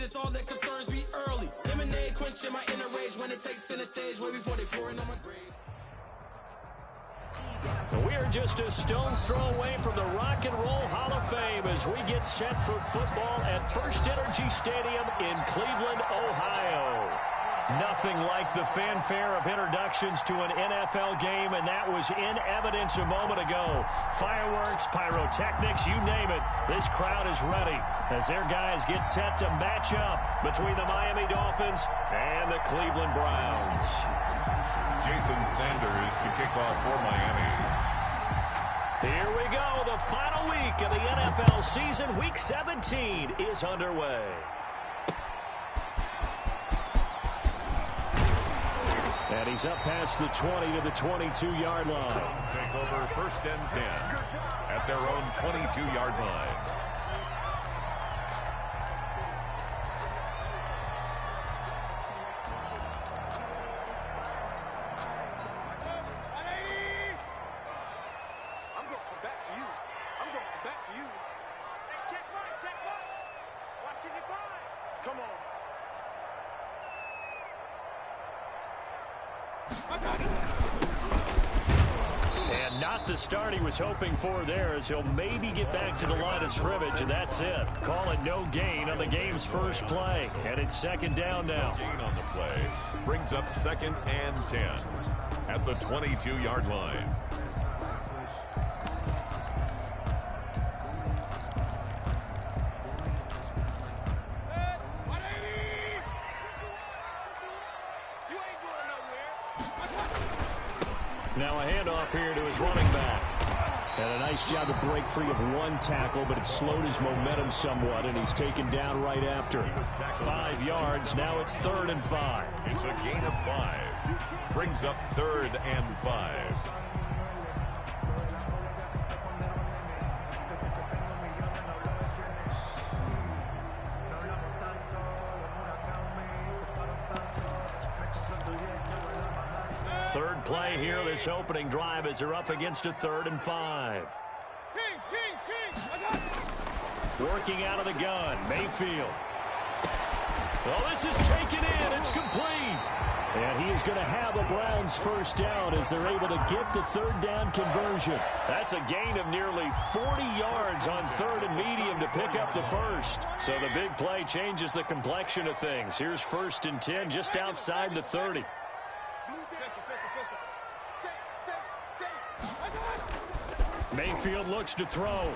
that's all that concerns me early. Lemonade quenching my inner rage when it takes center stage way before they pour it on my grave. We're just a stone's throw away from the Rock and Roll Hall of Fame as we get set for football at First Energy Stadium in Cleveland, Ohio. Nothing like the fanfare of introductions to an NFL game, and that was in evidence a moment ago. Fireworks, pyrotechnics, you name it. This crowd is ready as their guys get set to match up between the Miami Dolphins and the Cleveland Browns. Jason Sanders to kick off for Miami. Here we go. The final week of the NFL season. Week 17 is underway. And he's up past the 20 to the 22-yard line. Take over first and 10 at their own 22-yard line. And not the start he was hoping for there, as he'll maybe get back to the line of scrimmage, and that's it. Call it no gain on the game's first play. And it's second down now. Gain on the play brings up second and 10 at the 22-yard line. Now a handoff here to his running back. And a nice job to break free of one tackle, but it slowed his momentum somewhat, and he's taken down right after. 5 yards. Now it's 3rd and 5. It's a gain of 5. Brings up 3rd and 5. Third play here, this opening drive, as they're up against a 3rd and 5. Working out of the gun, Mayfield. Well, this is taken in. It's complete. And he is going to have a Browns first down as they're able to get the 3rd down conversion. That's a gain of nearly 40 yards on 3rd and medium to pick up the first. So the big play changes the complexion of things. Here's 1st and 10 just outside the 30. Mayfield looks to throw.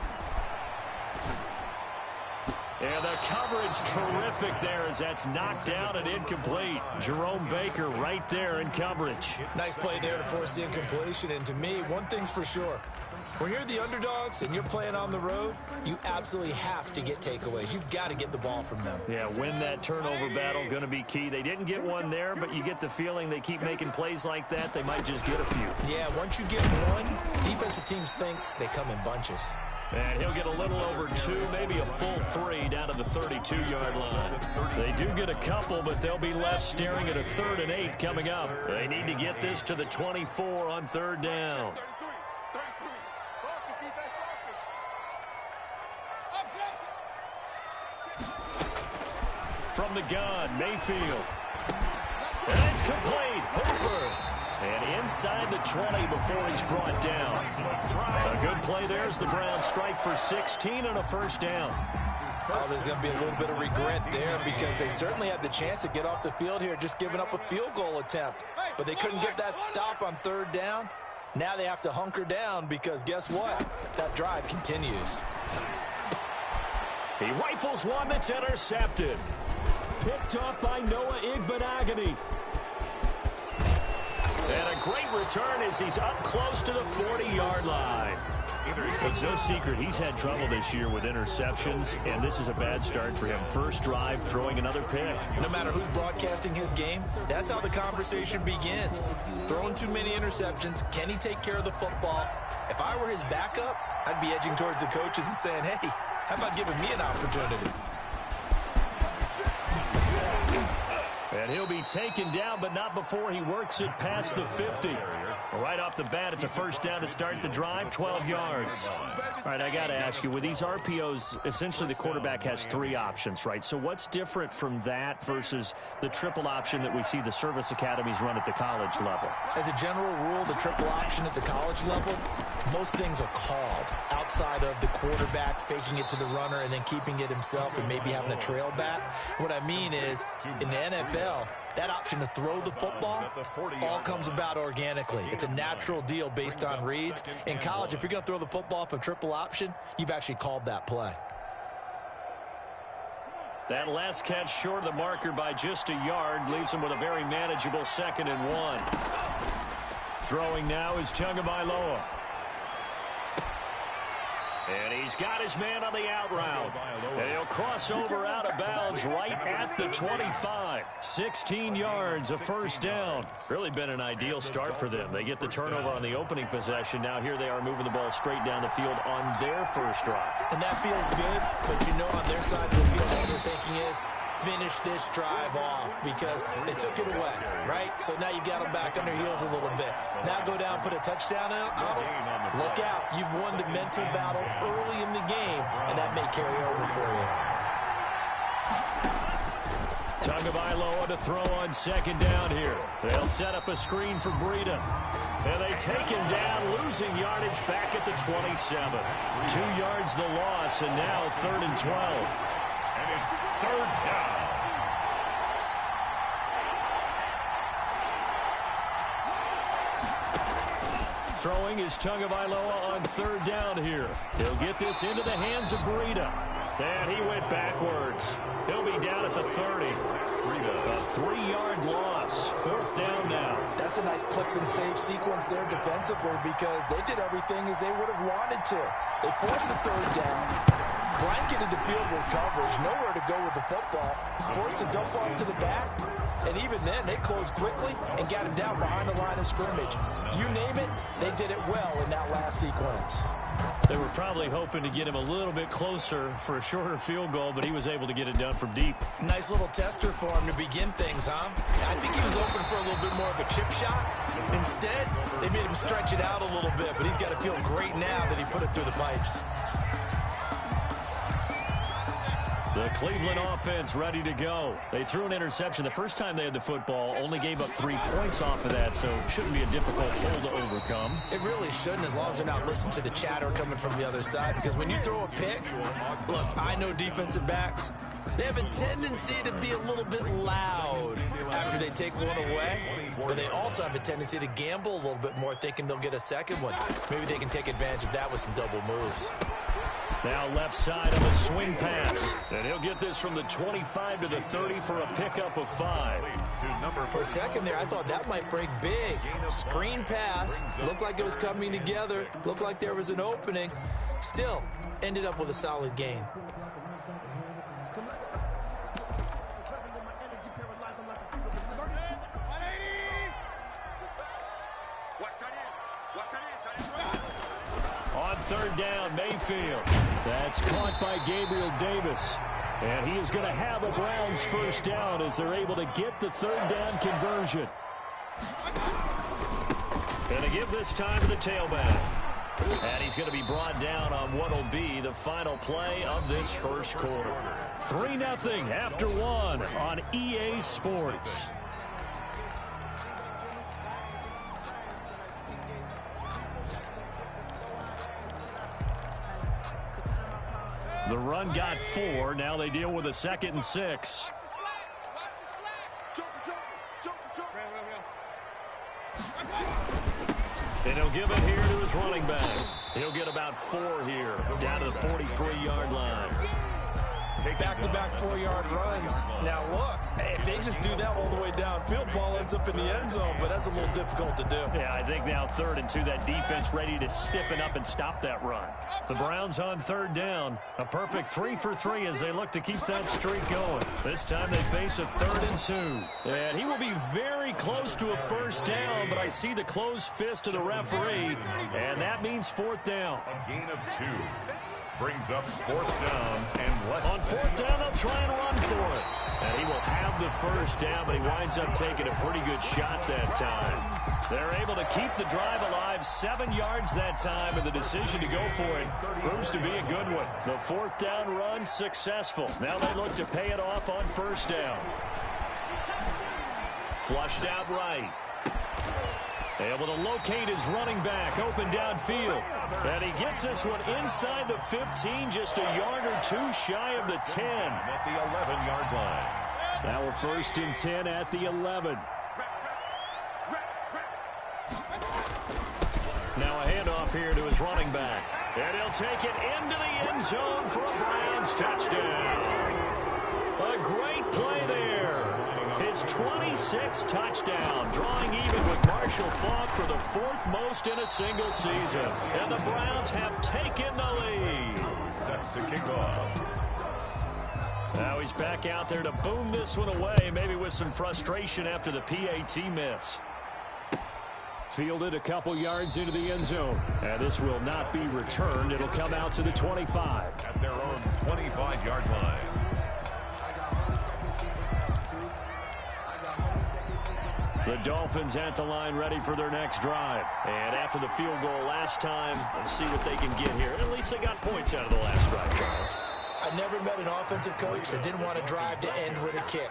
And the coverage terrific there as that's knocked down and incomplete. Jerome Baker right there in coverage. Nice play there to force the incompletion. And to me, one thing's for sure. When you're the underdogs and you're playing on the road, you absolutely have to get takeaways. You've got to get the ball from them. Yeah, win that turnover battle, going to be key. They didn't get one there, but you get the feeling they keep making plays like that, they might just get a few. Yeah, once you get one, defensive teams think they come in bunches. And he'll get a little over 2, maybe a full 3 down to the 32-yard line. They do get a couple, but they'll be left staring at a 3rd and 8 coming up. They need to get this to the 24 on 3rd down. From the gun, Mayfield. And it's complete. Hooper. And inside the 20 before he's brought down. A good play there as the Browns strike for 16 and a first down. Oh, there's going to be a little bit of regret there because they certainly had the chance to get off the field here, just giving up a field goal attempt. But they couldn't get that stop on 3rd down. Now they have to hunker down because guess what? That drive continues. He rifles one that's intercepted. Picked up by Noah Igbenogany. And a great return as he's up close to the 40-yard line. It's no secret he's had trouble this year with interceptions, and this is a bad start for him. First drive, throwing another pick. No matter who's broadcasting his game, that's how the conversation begins. Throwing too many interceptions, can he take care of the football? If I were his backup, I'd be edging towards the coaches and saying, hey, how about giving me an opportunity? And he'll be taken down, but not before he works it past the 50. Right off the bat, it's a first down to start the drive, 12 yards. All right, I got to ask you, with these RPOs, essentially the quarterback has 3 options, right? So what's different from that versus the triple option that we see the service academies run at the college level? As a general rule, the triple option at the college level, most things are called outside of the quarterback faking it to the runner and then keeping it himself and maybe having a trail back. What I mean is, in the NFL, that option to throw the football all comes about organically. It's a natural deal based on reads. In college, if you're going to throw the football for triple option, you've actually called that play. That last catch short of the marker by just a yard leaves him with a very manageable 2nd and 1. Throwing now is Tagovailoa. And he's got his man on the out route. And he'll cross over out of bounds right at the 25. 16 yards, a first down. Really been an ideal start for them. They get the turnover on the opening possession. Now here they are moving the ball straight down the field on their first drive. And that feels good, but you know on their side of the field all they're thinking is, finish this drive off because they took it away, right? So now you've got them back on their heels a little bit. Now go down, put a touchdown on them. Look out. You've won the mental battle early in the game, and that may carry over for you. Tagovailoa to throw on 2nd down here. They'll set up a screen for Breida. And they take him down, losing yardage back at the 27. 2 yards the loss, and now 3rd and 12. And it's 3rd down. Throwing is Tagovailoa on 3rd down here. He'll get this into the hands of Breida. And he went backwards. He'll be down at the 30. A 3-yard loss. 4th down now. That's a nice clip and save sequence there defensively because they did everything as they would have wanted to. They forced the 3rd down. Blanketed the field with coverage. Nowhere to go with the football. Forced the dump off to the back. And even then, they closed quickly and got him down behind the line of scrimmage. You name it, they did it well in that last sequence. They were probably hoping to get him a little bit closer for a shorter field goal, but he was able to get it done from deep. Nice little tester for him to begin things, huh? I think he was open for a little bit more of a chip shot. Instead, they made him stretch it out a little bit, but he's got to feel great now that he put it through the pipes. The Cleveland offense ready to go. They threw an interception the first time they had the football, only gave up 3 points off of that, so it shouldn't be a difficult hole to overcome. It really shouldn't, as long as they're not listening to the chatter coming from the other side, because when you throw a pick, look, I know defensive backs, they have a tendency to be a little bit loud after they take one away, but they also have a tendency to gamble a little bit more, thinking they'll get a second one. Maybe they can take advantage of that with some double moves. Now left side of a swing pass. And he'll get this from the 25 to the 30 for a pickup of 5. For a second there, I thought that might break big. Screen pass. Looked like it was coming together. Looked like there was an opening. Still, ended up with a solid gain. On 3rd down, Mayfield. That's caught by Gabriel Davis. And he is going to have a Browns first down as they're able to get the 3rd down conversion. And to give this time to the tailback. And he's going to be brought down on what will be the final play of this first quarter. 3-0 after 1 on EA Sports. The run got 4. Now they deal with a 2nd and 6. And he'll give it here to his running back. He'll get about 4 here, down to the 43-yard line. Back-to-back 4-yard runs. Now, look, if they just do that all the way downfield, ball ends up in the end zone, but that's a little difficult to do. Yeah, I think now 3rd and 2, that defense ready to stiffen up and stop that run. The Browns on 3rd down. A perfect 3 for 3 as they look to keep that streak going. This time they face a 3rd and 2. And he will be very close to a first down, but I see the closed fist of the referee, and that means 4th down. A gain of 2. Brings up 4th down and less. On 4th down, they'll try and run for it. And he will have of the first down, but he winds up taking a pretty good shot that time. They're able to keep the drive alive, 7 yards that time, and the decision to go for it proves to be a good one. The fourth down run successful. Now they look to pay it off on first down. Flushed out right. Able to locate his running back, open downfield. And he gets this one inside the 15, just a yard or two shy of the 10. At the 11-yard line. Now we're first and 10 at the 11. Now a handoff here to his running back. And he'll take it into the end zone for a Browns touchdown. A great play there. His 26th touchdown, drawing even with Marshall Faulk for the 4th most in a single season. And the Browns have taken the lead. Set to kick off. Now he's back out there to boom this one away, maybe with some frustration after the PAT miss. Fielded a couple yards into the end zone. And this will not be returned. It'll come out to the 25. At their own 25-yard line. The Dolphins at the line ready for their next drive. And after the field goal last time, let's see what they can get here. At least they got points out of the last drive, Charles. I never met an offensive coach that didn't want to drive to end with a kick.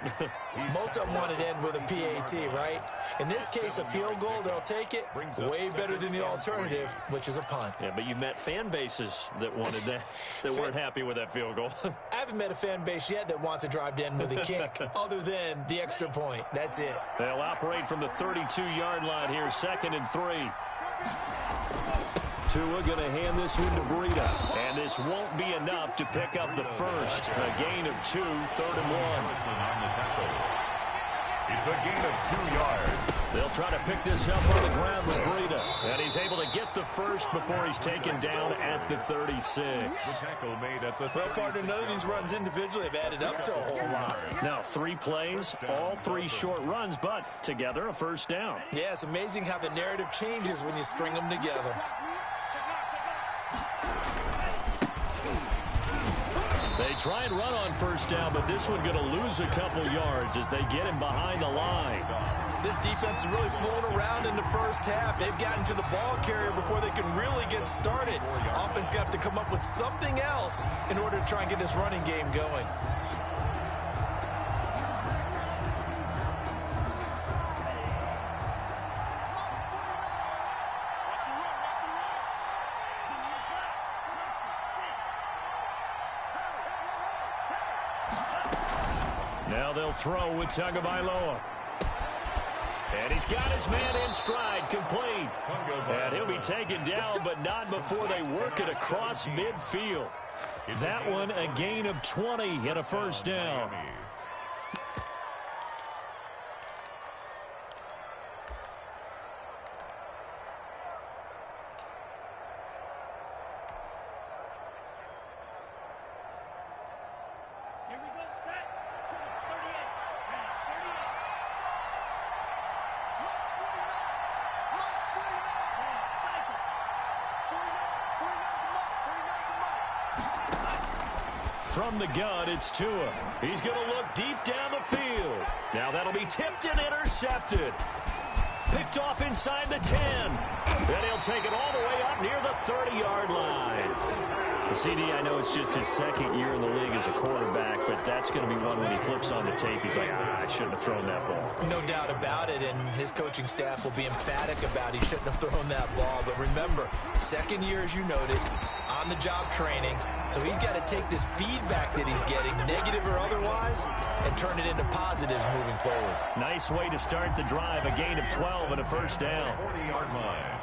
Most of them wanted to end with a PAT, right? In this case, a field goal, they'll take it. Way better than the alternative, which is a punt. Yeah, but you met fan bases that wanted that, that weren't happy with that field goal. I haven't met a fan base yet that wants to drive to end with a kick, other than the extra point. That's it. They'll operate from the 32-yard line here, 2nd and 3. Tua going to hand this one to Breida. And this won't be enough to pick up the first. A gain of 2, 3rd and 1. It's a gain of 2 yards. They'll try to pick this up on the ground with Breida. And he's able to get the first before he's taken down at the 36. The tackle made at the 36. Well, partner, none of these runs individually have added up to a whole lot. Now 3 plays, all 3 short runs, but together a first down. Yeah, it's amazing how the narrative changes when you string them together. They try and run on first down, but this one going to lose a couple yards as they get him behind the line. This defense is really flown around in the first half. They've gotten to the ball carrier before they can really get started. Offense got to come up with something else in order to try and get this running game going. Now they'll throw with Tagovailoa. And he's got his man in stride, complete. And he'll be taken down, but not before they work it across midfield. That one a gain of 20 and a first down. From the gun, it's Tua. He's going to look deep down the field. Now that'll be tipped and intercepted. Picked off inside the 10. Then he'll take it all the way up near the 30-yard line. The CD, I know it's just his 2nd year in the league as a quarterback, but that's going to be one when he flips on the tape. He's like, I shouldn't have thrown that ball. No doubt about it, and his coaching staff will be emphatic about he shouldn't have thrown that ball. But remember, 2nd year, as you noted, on-the-job training. So he's got to take this feedback that he's getting, negative or otherwise, and turn it into positives moving forward. Nice way to start the drive, a gain of 12 and a first down. 40-yard line.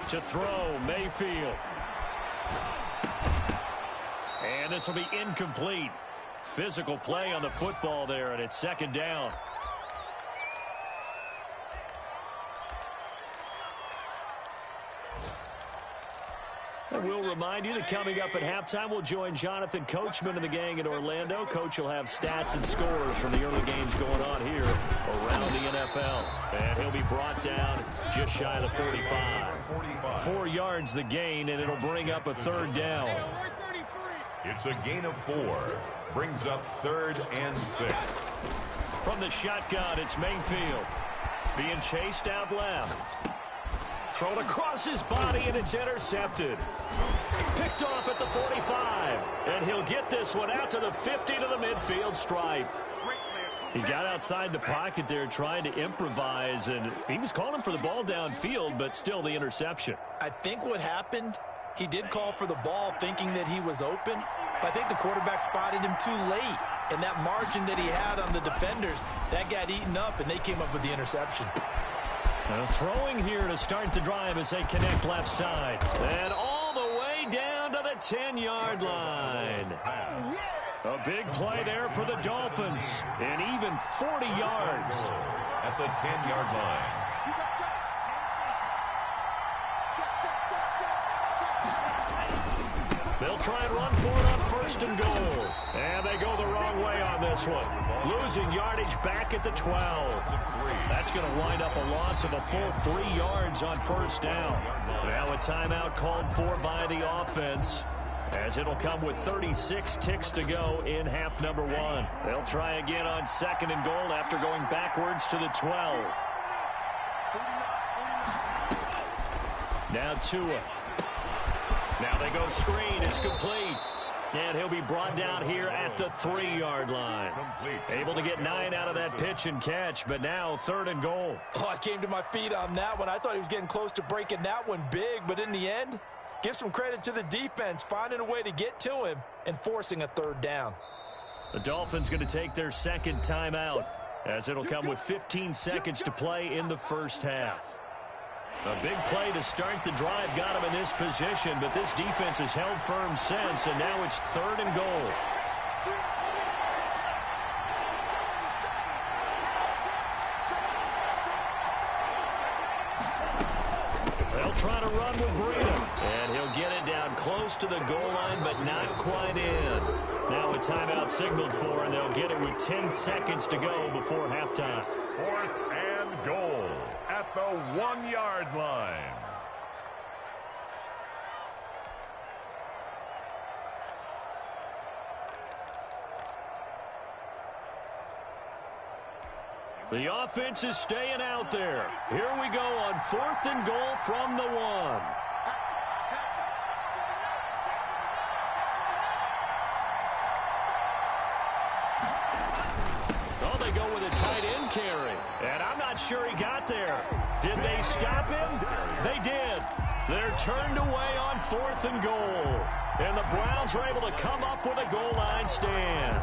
To throw, Mayfield. And this will be incomplete. Physical play on the football there, and it's 2nd down. And we'll remind you that coming up at halftime, we'll join Jonathan Coachman and the gang in Orlando. Coach will have stats and scores from the early games going on here around the NFL. And he'll be brought down just shy of the 45. 4 yards the gain, and it'll bring up a third down. It's a gain of 4. Brings up 3rd and 6. From the shotgun, it's Mayfield. Being chased out left. Thrown across his body, and it's intercepted. Picked off at the 45. And he'll get this one out to the 50 to the midfield stripe. He got outside the pocket there trying to improvise, and he was calling for the ball downfield, but still the interception. I think what happened, he did call for the ball thinking that he was open, but I think the quarterback spotted him too late. And that margin that he had on the defenders, that got eaten up, and they came up with the interception. Throwing here to start the drive as they connect left side. And all the way down to the 10-yard line. A big play there for the Dolphins. And even 40 yards. At the 10-yard line. They'll try and run for it on 1st and goal. And they go the wrong way on this one. Losing yardage back at the 12. That's going to wind up a loss of a full 3 yards on 1st down. Now a timeout called for by the offense, as it'll come with 36 ticks to go in half number 1. They'll try again on 2nd and goal after going backwards to the 12. Now Tua. Now they go screen. It's complete. And he'll be brought down here at the 3-yard line. Able to get 9 out of that pitch and catch, but now 3rd and goal. Oh, I came to my feet on that one. I thought he was getting close to breaking that one big, but in the end, give some credit to the defense, finding a way to get to him and forcing a 3rd down. The Dolphins going to take their 2nd timeout, as it'll come with 15 seconds to play in the 1st half. A big play to start the drive got him in this position, but this defense has held firm since, and now it's 3rd and goal. They'll try to run with Breida, and he'll get it down close to the goal line, but not quite in. Now a timeout signaled for, and they'll get it with 10 seconds to go before halftime. 4th and goal at the 1-yard line. The offense is staying out there. Here we go on 4th and goal from the 1. Oh, they go with a tight end carry. And I'm not sure he got there. Did they stop him? They did. They're turned away on 4th and goal. And the Browns are able to come up with a goal line stand.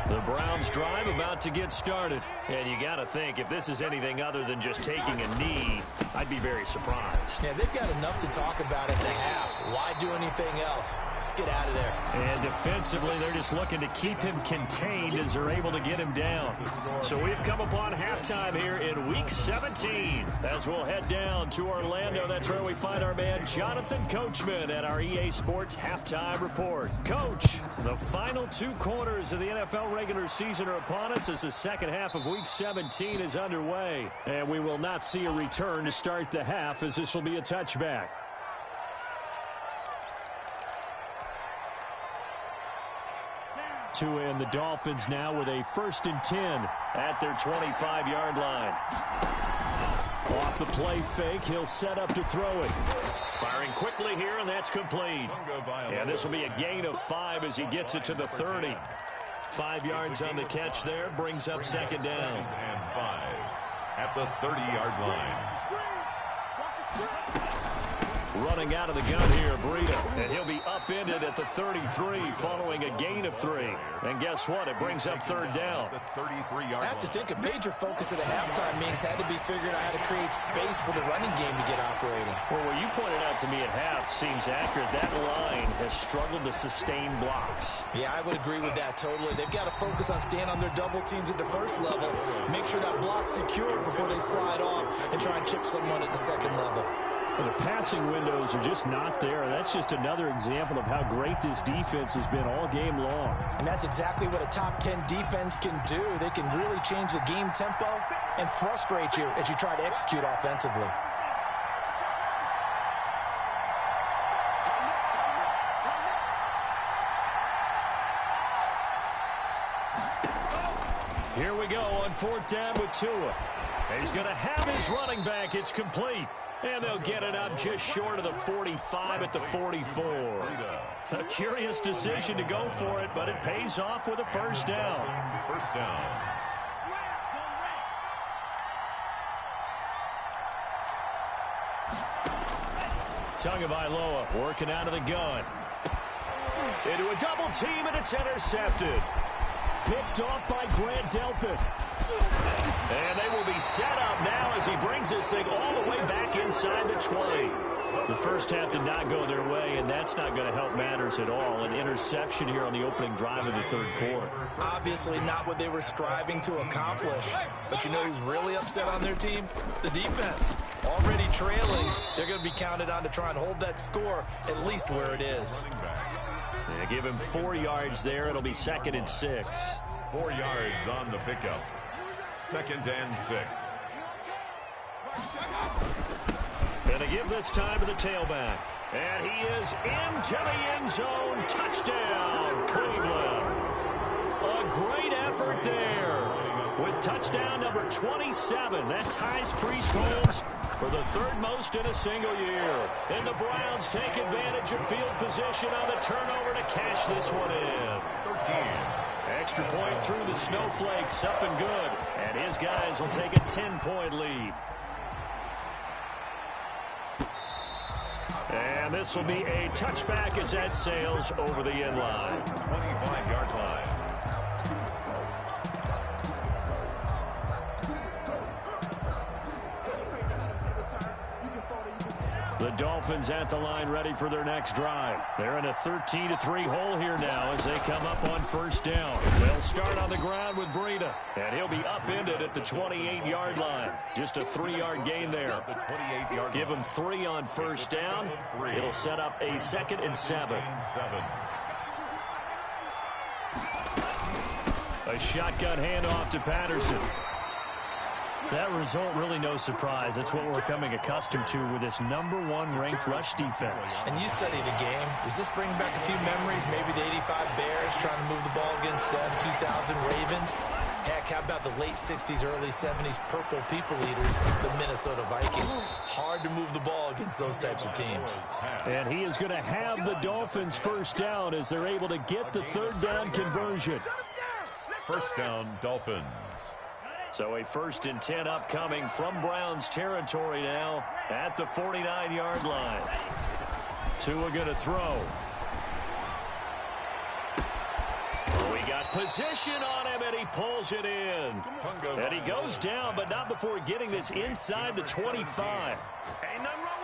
The Browns drive about to get started. And you got to think, if this is anything other than just taking a knee, I'd be very surprised. Yeah, they've got enough to talk about at the half. Why do anything else? Let's get out of there. And defensively, they're just looking to keep him contained as they're able to get him down. So we've come upon halftime here in Week 17. As we'll head down to Orlando, that's where we find our man Jonathan Coachman at our EA Sports Halftime Report. Coach, the final 2 quarters of the NFL regular season are upon us as the second half of Week 17 is underway. And we will not see a return to start the half, as this will be a touchback. Tua and the Dolphins now with a 1st and 10 at their 25-yard line. Off the play fake, he'll set up to throw it. Firing quickly here, and that's complete. And this will be a gain of 5 as he gets it to the 30. 5 yards on the catch there, brings up 2nd down. And 5 at the 30-yard line. Running out of the gun here, Breida. And he'll be upended at the 33 following a gain of 3. And guess what? It brings up third down. I have to think a major focus at the halftime meetings had to be figuring out how to create space for the running game to get operating. Well, what you pointed out to me at half seems accurate. That line has struggled to sustain blocks. Yeah, I would agree with that totally. They've got to focus on staying on their double teams at the first level, make sure that block's secure before they slide off and try and chip someone at the second level. Well, the passing windows are just not there, and that's just another example of how great this defense has been all game long. And that's exactly what a top 10 defense can do. They can really change the game tempo and frustrate you as you try to execute offensively. Here we go on 4th down with Tua. He's going to have his running back. It's complete. And they'll get it up just short of the 45 at the 44. A curious decision to go for it, but it pays off with a first down. First down. Tagovailoa working out of the gun. Into a double team, and it's intercepted. Picked off by Grant Delpit. And they will be set up now as he brings this thing all the way back inside the 20. The first half did not go their way, and that's not going to help matters at all. An interception here on the opening drive of the third quarter. Obviously not what they were striving to accomplish. But you know who's really upset on their team? The defense. Already trailing, they're going to be counted on to try and hold that score at least where it is. They give him 4 yards there. It'll be 2nd and 6. 4 yards on the pickup. 2nd and 6. Going to give this time to the tailback. And he is into the end zone. Touchdown, Cleveland. A great effort there. With touchdown number 27. That ties Priest Holmes for the 3rd most in a single year. And the Browns take advantage of field position on the turnover to cash this one in. 13. Extra point through the snowflakes, up and good. And his guys will take a 10-point lead. And this will be a touchback as that sails over the end line. 25-yard line. The Dolphins at the line ready for their next drive. They're in a 13-3 hole here now as they come up on first down. They'll start on the ground with Breida, and he'll be upended at the 28-yard line. Just a 3-yard gain there. Give him 3 on first down. It'll set up a 2nd and 7. A shotgun handoff to Patterson. That result, really no surprise. It's what we're coming accustomed to with this #1 ranked rush defense. And you study the game. Does this bring back a few memories? Maybe the 85 Bears trying to move the ball against them, 2000 Ravens. Heck, how about the late 60s, early 70s Purple People Eaters, the Minnesota Vikings? Hard to move the ball against those types of teams. And he is going to have the Dolphins first down as they're able to get the 3rd down conversion. First down, Dolphins. So a 1st and 10 upcoming from Browns territory now at the 49-yard line. Tua going to throw. We got position on him, and he pulls it in. And he goes down, but not before getting this inside the 25.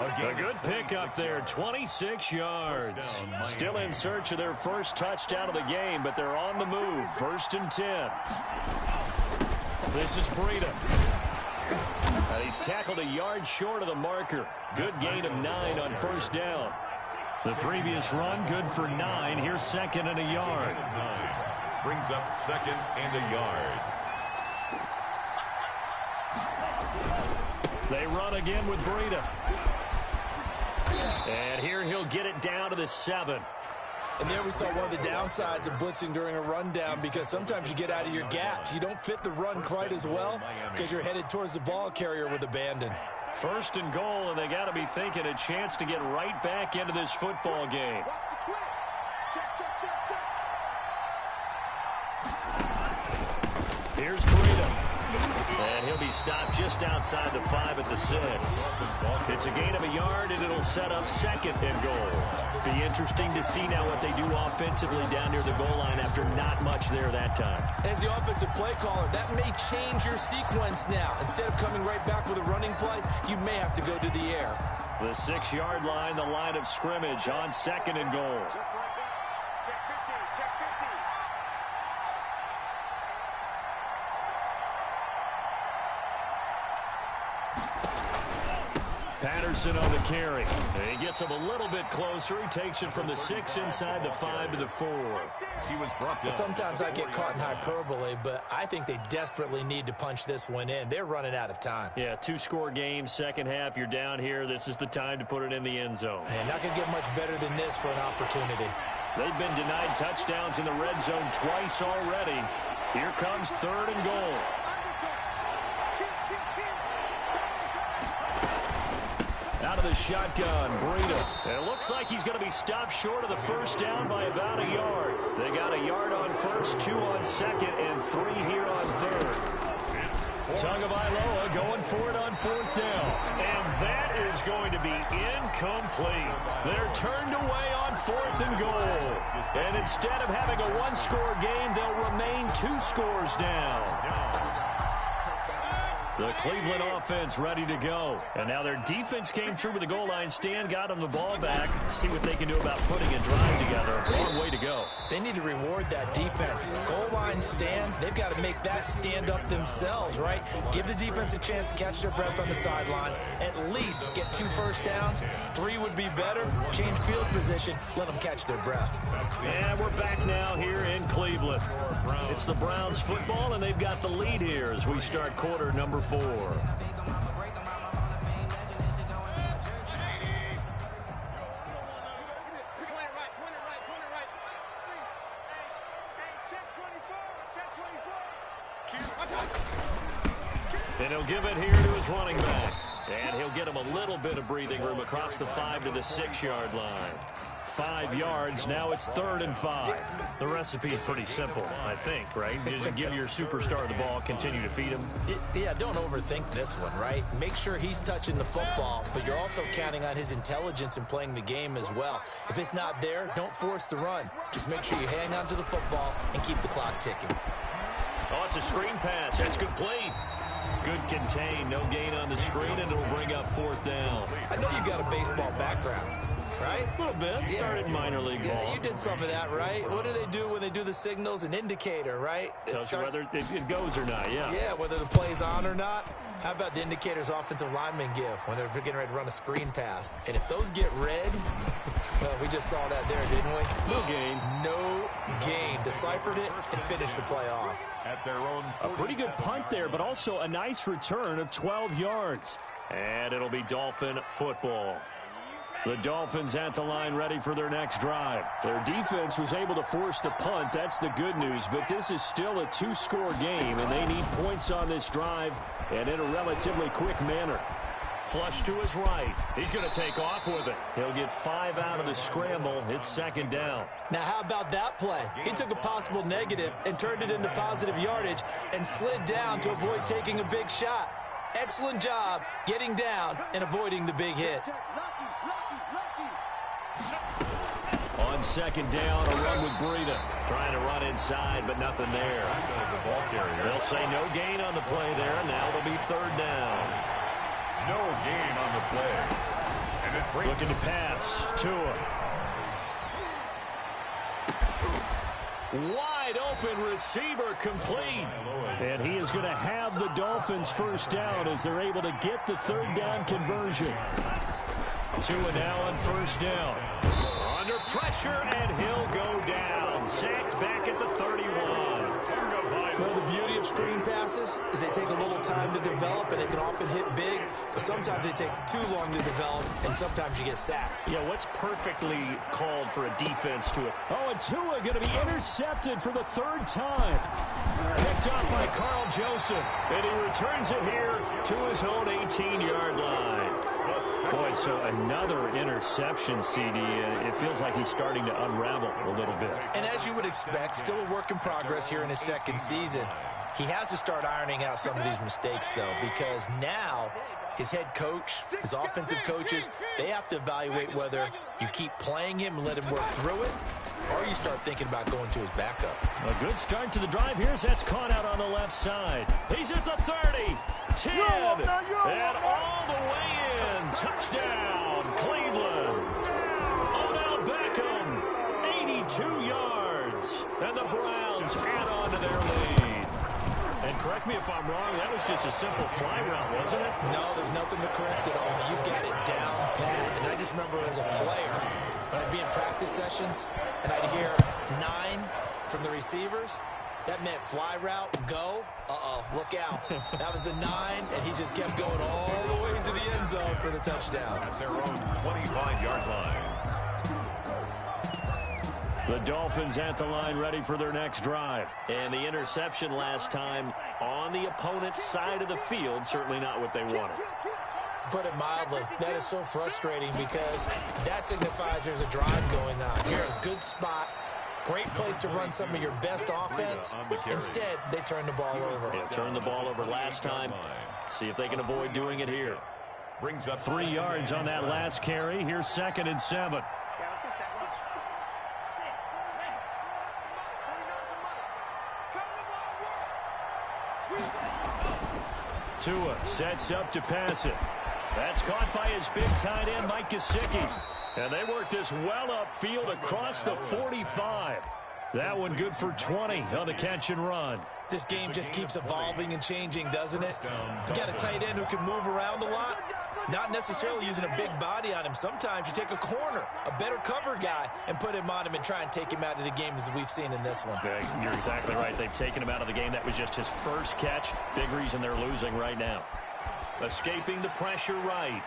A good pickup there, 26 yards. Still in search of their first touchdown of the game, but they're on the move. 1st and 10. This is Breida. And he's tackled a yard short of the marker. Good gain of 9 on first down. The previous run, good for 9. Here's 2nd and a yard. Brings up 2nd and a yard. They run again with Breida. And here he'll get it down to the 7. And there we saw one of the downsides of blitzing during a rundown, because sometimes you get out of your gaps. You don't fit the run quite as well because you're headed towards the ball carrier with abandon. 1st and goal, and they got to be thinking a chance to get right back into this football game. Here's Breida. And he'll be stopped just outside the 5 at the 6. It's a gain of a yard, and it'll set up 2nd and goal. Be interesting to see now what they do offensively down near the goal line after not much there that time. As the offensive play caller, that may change your sequence now. Instead of coming right back with a running play, you may have to go to the air. The 6-yard line, the line of scrimmage on 2nd and goal. Patterson on the carry. He gets him a little bit closer. He takes it from the 6 inside the 5 to the 4. He was brought down. Sometimes I get caught in hyperbole, but I think they desperately need to punch this one in. They're running out of time. Yeah, 2-score game, second half. You're down here. This is the time to put it in the end zone. And not going to get much better than this for an opportunity. They've been denied touchdowns in the red zone twice already. Here comes 3rd and goal. Out of the shotgun, Breida. It looks like he's going to be stopped short of the first down by about a yard. They got a yard on first, 2 on 2nd, and 3 here on 3rd. Tagovailoa going for it on 4th down. And that is going to be incomplete. They're turned away on 4th and goal. And instead of having a 1-score game, they'll remain 2 scores down. The Cleveland offense ready to go. And now their defense came through with the goal line stand, got them the ball back. See what they can do about putting a drive together. Long way to go. They need to reward that defense. Goal line stand, they've got to make that stand up themselves, right? Give the defense a chance to catch their breath on the sidelines. At least get 2 first downs. 3 would be better. Change field position. Let them catch their breath. And we're back now here in Cleveland. It's the Browns football, and they've got the lead here as we start quarter number 4. And he'll give it here to his running back. And he'll get him a little bit of breathing room across the 5 to the 6-yard line. 5 yards. Now it's 3rd and 5. The recipe's pretty simple, I think, right? You just give your superstar the ball, continue to feed him. Yeah, don't overthink this one, right? Make sure he's touching the football, but you're also counting on his intelligence in playing the game as well. If it's not there, don't force the run. Just make sure you hang on to the football and keep the clock ticking. Oh, it's a screen pass. That's complete. Good contain. No gain on the screen, and it'll bring up 4th down. I know you got a baseball background. Right? A little bit. Started minor league ball. Yeah, you did some of that, right? What do they do when they do the signals? An indicator, right? Tells you whether it goes or not, yeah. Yeah, whether the play's on or not. How about the indicators offensive linemen give when they're getting ready to run a screen pass? And if those get red, well, we just saw that there, didn't we? No gain. No gain. Deciphered it and finished the play off. At their own a pretty good punt there, but also a nice return of 12 yards. And it'll be Dolphin football. The Dolphins at the line ready for their next drive. Their defense was able to force the punt. That's the good news. But this is still a 2-score game, and they need points on this drive and in a relatively quick manner. Flush to his right. He's going to take off with it. He'll get 5 out of the scramble. It's 2nd down. Now, how about that play? He took a possible negative and turned it into positive yardage and slid down to avoid taking a big shot. Excellent job getting down and avoiding the big hit. On 2nd down, a run with Breida. Trying to run inside, but nothing there. They'll say no gain on the play there. Now it'll be 3rd down. No gain on the play. And it's looking to pass. Tua. Wide open receiver complete. And he is going to have the Dolphins first down as they're able to get the 3rd down conversion. Tua now on 1st down. Under pressure, and he'll go down. Sacked back at the 31. Well, the beauty of screen passes is they take a little time to develop, and they can often hit big, but sometimes they take too long to develop, and sometimes you get sacked. Yeah, what's perfectly called for a defense to it? Oh, and Tua going to be intercepted for the 3rd time. Picked up by Carl Joseph, and he returns it here to his own 18-yard line. Boy, so another interception, CD. It feels like he's starting to unravel a little bit. And as you would expect, still a work in progress here in his 2nd season. He has to start ironing out some of these mistakes, though, because now his head coach, his offensive coaches, they have to evaluate whether you keep playing him and let him work through it, or you start thinking about going to his backup. A good start to the drive. Here's that's caught out on the left side. He's at the 30, 10, and all the way in. Touchdown, Cleveland. Odell Beckham, 82 yards. And the Browns add on to their lead. And correct me if I'm wrong, that was just a simple fly route, wasn't it? No, there's nothing to correct at all. You've got it down pat. And I just remember as a player, when I'd be in practice sessions, and I'd hear 9 from the receivers, that meant fly route, go. Uh-oh, look out. That was the 9, and he just kept going all the way into the end zone for the touchdown. At their own 25-yard line. The Dolphins at the line ready for their next drive. And the interception last time on the opponent's side of the field, certainly not what they wanted. Put it mildly, that is so frustrating because that signifies there's a drive going on. You're in a good spot, great place to run some of your best offense. Instead, they turn the ball over. Yeah, turned the ball over last time. See if they can avoid doing it here. Brings up 3 yards on that last carry. Here's 2nd and 7. Tua sets up to pass it. That's caught by his big tight end, Mike Gesicki. And they work this well upfield across the 45. That one good for 20 on the catch and run. This game just keeps evolving and changing, doesn't it? You got a tight end who can move around a lot. Not necessarily using a big body on him. Sometimes you take a corner, a better cover guy, and put him on him and try and take him out of the game as we've seen in this one. You're exactly right. They've taken him out of the game. That was just his first catch. Big reason they're losing right now. Escaping the pressure right.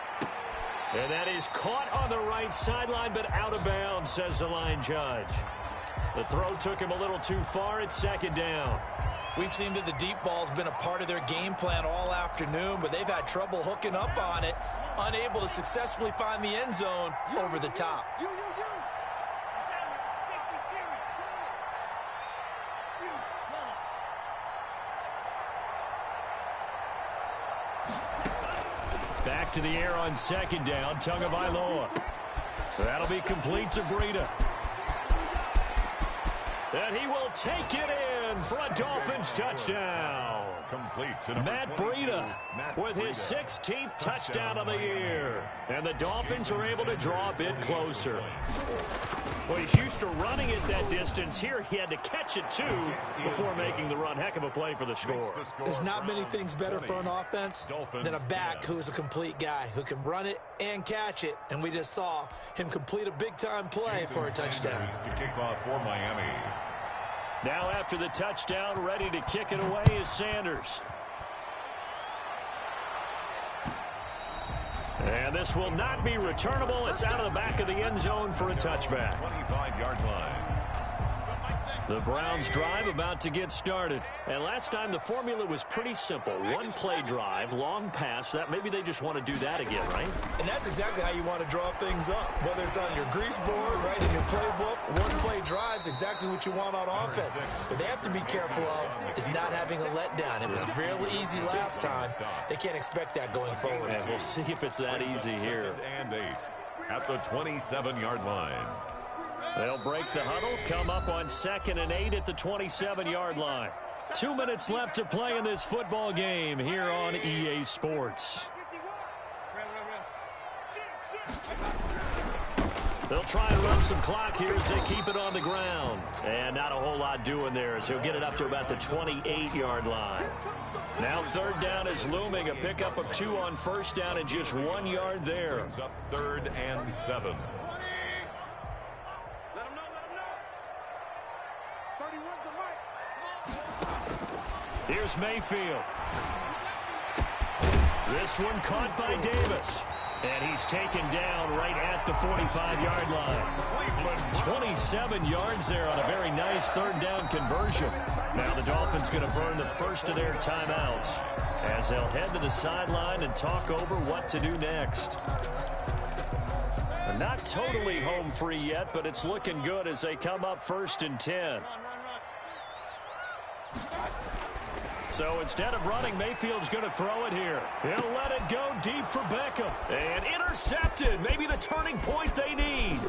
And that is caught on the right sideline, but out of bounds, says the line judge. The throw took him a little too far. It's 2nd down. We've seen that the deep ball's been a part of their game plan all afternoon, but they've had trouble hooking up on it, unable to successfully find the end zone over the top. Back to the air on 2nd down, Tagovailoa. That'll be complete to Breida. And he will take it in for a Dolphins touchdown. Complete to Matt Breida with his 16th touchdown of the year. And the Dolphins are able to draw a bit closer. Well, he's used to running it that distance. Here he had to catch it, too, before making the run. Heck of a play for the score. There's not many things better for an offense than a back who is a complete guy, who can run it and catch it. And we just saw him complete a big-time play for a touchdown. To kick off for Miami. Now after the touchdown, ready to kick it away is Sanders. And this will not be returnable. It's out of the back of the end zone for a touchback. 25-yard line. The Browns drive about to get started. And last time the formula was pretty simple. One play drive, long pass. That maybe they just want to do that again, right? And that's exactly how you want to draw things up. Whether it's on your grease board, right in your playbook, one play drive's exactly what you want on offense. What they have to be careful of is not having a letdown. It was really easy last time. They can't expect that going forward. And we'll see if it's that easy here. And 8 at the 27-yard line. They'll break the huddle, come up on 2nd and 8 at the 27-yard line. 2 minutes left to play in this football game here on EA Sports. They'll try and run some clock here as they keep it on the ground. And not a whole lot doing there as he'll get it up to about the 28-yard line. Now 3rd down is looming. A pickup of 2 on 1st down and just 1 yard there. Brings up 3rd and 7. Here's Mayfield. This one caught by Davis. And he's taken down right at the 45-yard line. 27 yards there on a very nice 3rd down conversion. Now the Dolphins going to burn the first of their timeouts as they'll head to the sideline and talk over what to do next. Not totally home free yet, but it's looking good as they come up 1st and 10. So instead of running, Mayfield's going to throw it here. He'll let it go deep for Beckham. And intercepted. Maybe the turning point they need.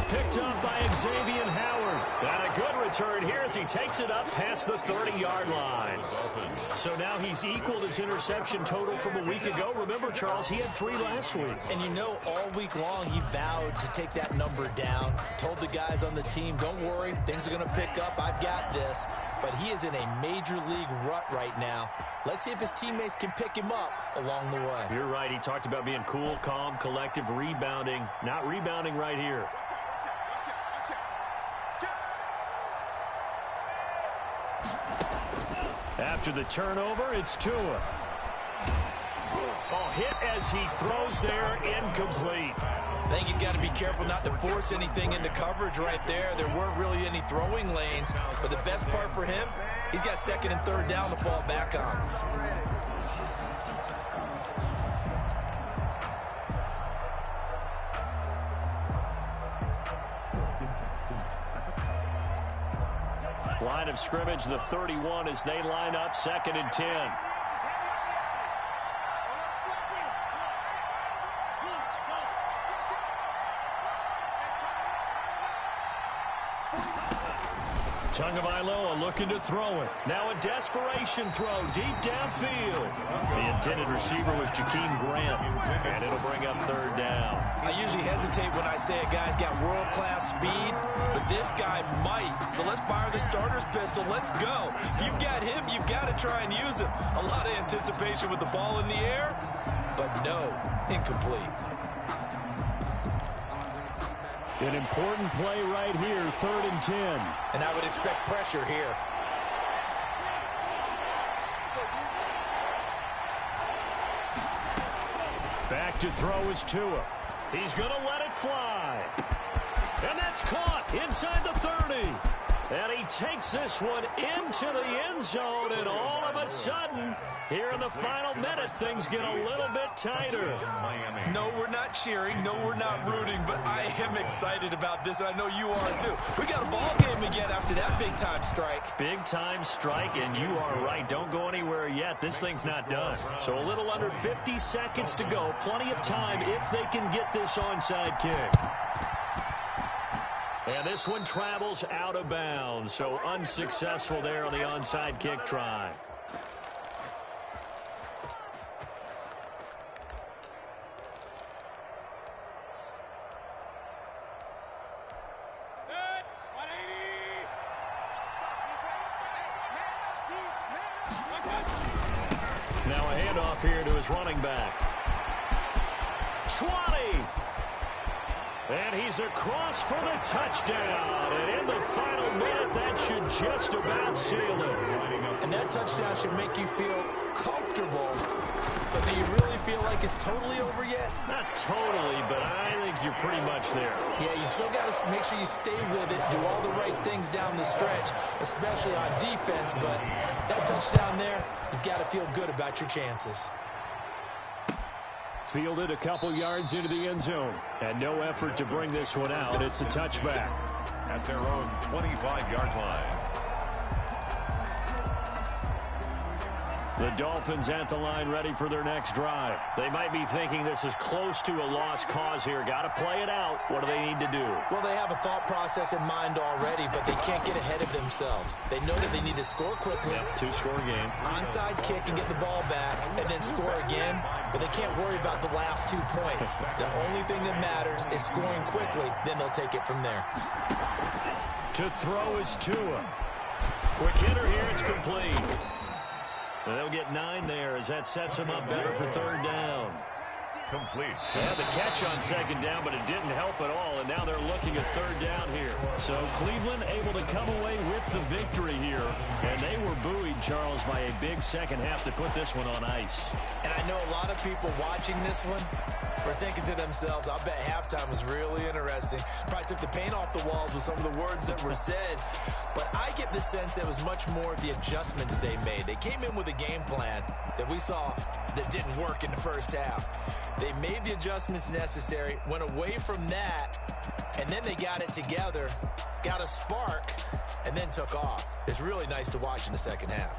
Picked up by Xavier Howard. And a good return here as he takes it up past the 30-yard line. So now he's equaled his interception total from a week ago. Remember, Charles, he had 3 last week. And you know, all week long he vowed to take that number down. Told the guys on the team, don't worry, things are going to pick up. I've got this. But he is in a major league rut right now. Let's see if his teammates can pick him up along the way. You're right. He talked about being cool, calm, collective, rebounding. Not rebounding right here. After the turnover, it's Tua. Oh, hit as he throws there, incomplete. I think he's got to be careful not to force anything into coverage right there. There weren't really any throwing lanes, but the best part for him, he's got 2nd and 3rd down to fall back on. Line of scrimmage, the 31, as they line up 2nd and 10. Tagovailoa looking to throw it. Now a desperation throw deep downfield. The intended receiver was Jakeem Grant, and it'll bring up 3rd down. I usually hesitate when I say a guy's got world-class speed, but this guy might. So let's fire the starter's pistol. Let's go. If you've got him, you've got to try and use him. A lot of anticipation with the ball in the air, but no, incomplete. An important play right here, 3rd and 10. And I would expect pressure here. Back to throw is Tua. He's going to let it fly. And that's caught inside the 30. And he takes this one into the end zone. And all of a sudden, here in the final minute, things get a little bit tighter. No, we're not cheering. No, we're not rooting. But I am excited about this, and I know you are too. We got a ball game again after that big-time strike. Big-time strike, and you are right. Don't go anywhere yet. This thing's not done. So a little under 50 seconds to go. Plenty of time if they can get this onside kick. And this one travels out of bounds, so unsuccessful there on the onside kick try. Now a handoff here to his running back. 20. And he's across for the touchdown. And in the final minute, that should just about seal it. And that touchdown should make you feel comfortable. But do you really feel like it's totally over yet? Not totally, but I think you're pretty much there. Yeah, you still got to make sure you stay with it, do all the right things down the stretch, especially on defense. But that touchdown there, you've got to feel good about your chances. Fielded a couple yards into the end zone. And no effort to bring this one out. It's a touchback. At their own 25-yard line. The Dolphins at the line ready for their next drive. They might be thinking this is close to a lost cause here. Got to play it out. What do they need to do? Well, they have a thought process in mind already, but they can't get ahead of themselves. They know that they need to score quickly. Yep, 2-score game. Onside kick and get the ball back, and then score again. But they can't worry about the last 2 points. The only thing that matters is scoring quickly. Then they'll take it from there. To throw is Tua. Quick hitter here. It's complete. And they'll get 9 there as that sets them up better for 3rd down. Complete. They had the catch on 2nd down, but it didn't help at all, and now they're looking at 3rd down here. So Cleveland able to come away with the victory here, and they were buoyed, Charles, by a big second half to put this one on ice. And I know a lot of people watching this one were thinking to themselves, I bet halftime was really interesting. Probably took the paint off the walls with some of the words that were said. But I get the sense it was much more the adjustments they made. They came in with a game plan that we saw that didn't work in the first half. They made the adjustments necessary, went away from that, and then they got it together, got a spark, and then took off. It's really nice to watch in the second half.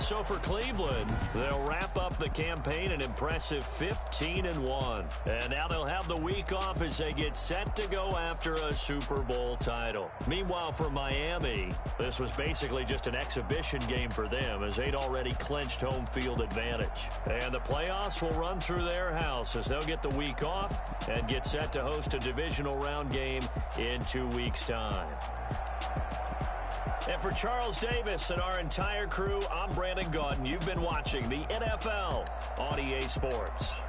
So for Cleveland, they'll wrap up the campaign an impressive 15-1. And now they'll have the week off as they get set to go after a Super Bowl title. Meanwhile, for Miami, this was basically just an exhibition game for them as they'd already clinched home field advantage. And the playoffs will run through their house as they'll get the week off and get set to host a divisional round game in 2 weeks' time. And for Charles Davis and our entire crew, I'm Brandon Gaudin. You've been watching the NFL on EA Sports.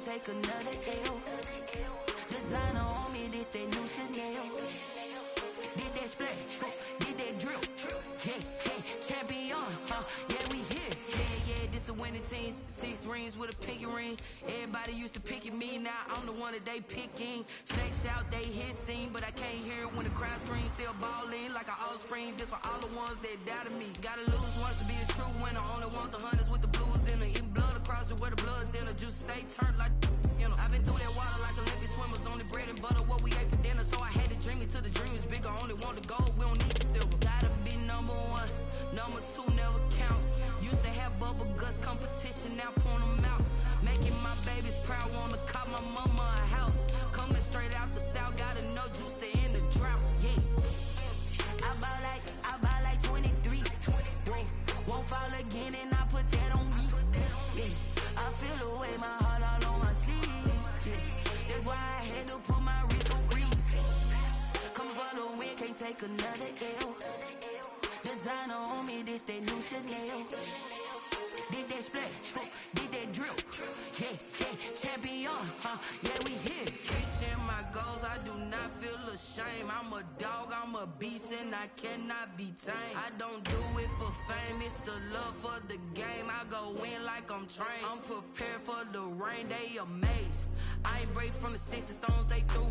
take another L. Designer on me, this that new Chanel. Did that splash, did that drill. Yeah, champion, yeah, we here. Yeah, this the winning team. 6 rings with a pinky ring. Everybody used to pick at me, now I'm the one that they picking. Snakes out, they hit scene, but I can't hear it when the crowd screams. Still balling like an offspring. This for all the ones that doubted me. Gotta lose once to be a true winner. Only want the hunters with the blues in it. Eating blood across it where the blood dinner. Juice stay turned like, you know. I've been through that water like Olympic swimmers. Only bread and butter, what we ate for dinner. So I had to dream it till the dream is bigger. Only want the gold, we don't need the silver. Gotta be number 1, number 2 never count. Used to have bubble guts competition, now point them out. Making my babies proud, wanna cop my mama a house. Coming straight out the south, gotta know juice to end the drought. Yeah, I buy like 23. Won't fall again and I put that on me. Yeah, I feel the way, my heart all on my sleeve. Yeah, that's why I had to put my wrist on freeze. Come for the win, can't take another L. Designer on me, this that new Chanel. Did that splash, did that drill. Yeah, champion, yeah, we here. Reach in my my goals, I do not feel ashamed. I'm a dog, I'm a beast, and I cannot be tamed. I don't do it for fame, it's the love for the game. I go in like I'm trained. I'm prepared for the rain, they amazed. I ain't break from the sticks and stones they threw.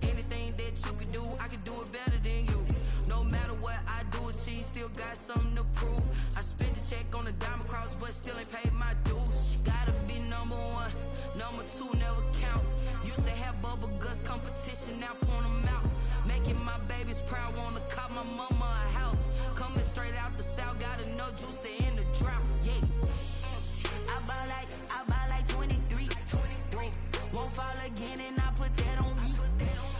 Anything that you can do, I can do it better than you. No matter what I do achieve, still got something to prove. I spent the check on the diamond cross, but still ain't paid my dues. Gotta be number one, number two never count. Used to have bubble guts competition, now point them out. Making my babies proud, wanna cop my mama a house. Coming straight out the south, got enough juice to end the drought. Yeah, I buy like 23. Won't fall again, and I put that on me.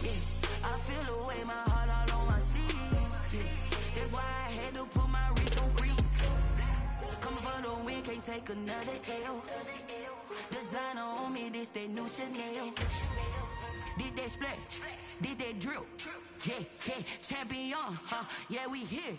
Yeah, I feel the way, my heart all on my sleeve. Yeah, that's why I had to put my wrist on freeze. Coming for the win, can't take another L. Designer on me, this that new Chanel. This that splash, this that drill. Yeah, yeah, champion, huh? Yeah, we here.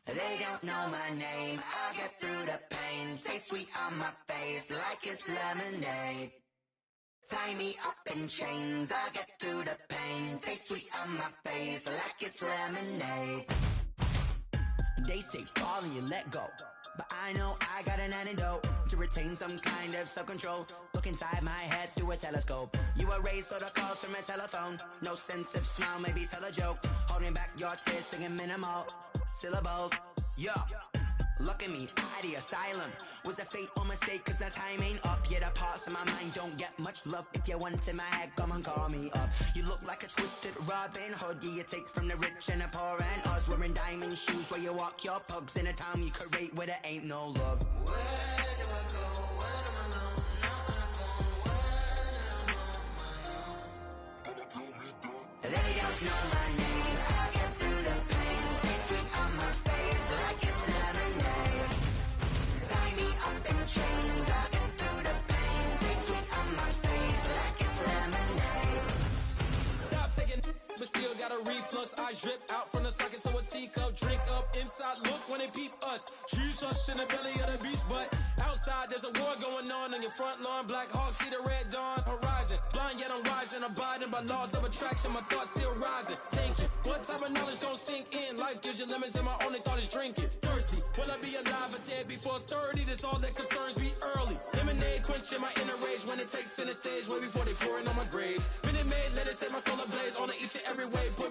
They don't know my name, I get through the pain. Taste sweet on my face like it's lemonade. Tie me up in chains, I get through the pain. Taste sweet on my face like it's lemonade. They say fall and you let go, but I know I got an antidote to retain some kind of self-control. Look inside my head through a telescope. You erase all the calls from a telephone. No sense of smile, maybe tell a joke. Holding back your tears, singing minimal syllables. Yo, look at me, out the asylum. Was a fate or mistake, cause the time ain't up. Yeah, the parts of my mind don't get much love. If you want in my head, come and call me up. You look like a twisted Robin Hood. Yeah, you take from the rich and the poor and us. Wearing diamond shoes where you walk your pugs in a town you create where there ain't no love. Where do I go? When am I alone? Not on the phone. When I'm on my own. They don't know my name. I get through the pain. Taste sweet on my face like it's lemonade. Tie me up in chains. I get through the pain. Taste sweet on my face like it's lemonade. Stop taking, but still got a reflux. I drip out from the socket to a teacup. Drink up inside. Look when they peep us. Jesus in the outside, there's a war going on your front lawn. Black Hawk, see the red dawn horizon. Blind yet I'm rising, abiding by laws of attraction. My thoughts still rising, thinking, what type of knowledge gon' sink in? Life gives you lemons and my only thought is drinking. Thirsty, will I be alive or dead before 30? That's all that concerns me early. Lemonade quenching my inner rage when it takes center stage way before they pouring on my grave. Minute Maid, let it set my soul ablaze on each and every way. Put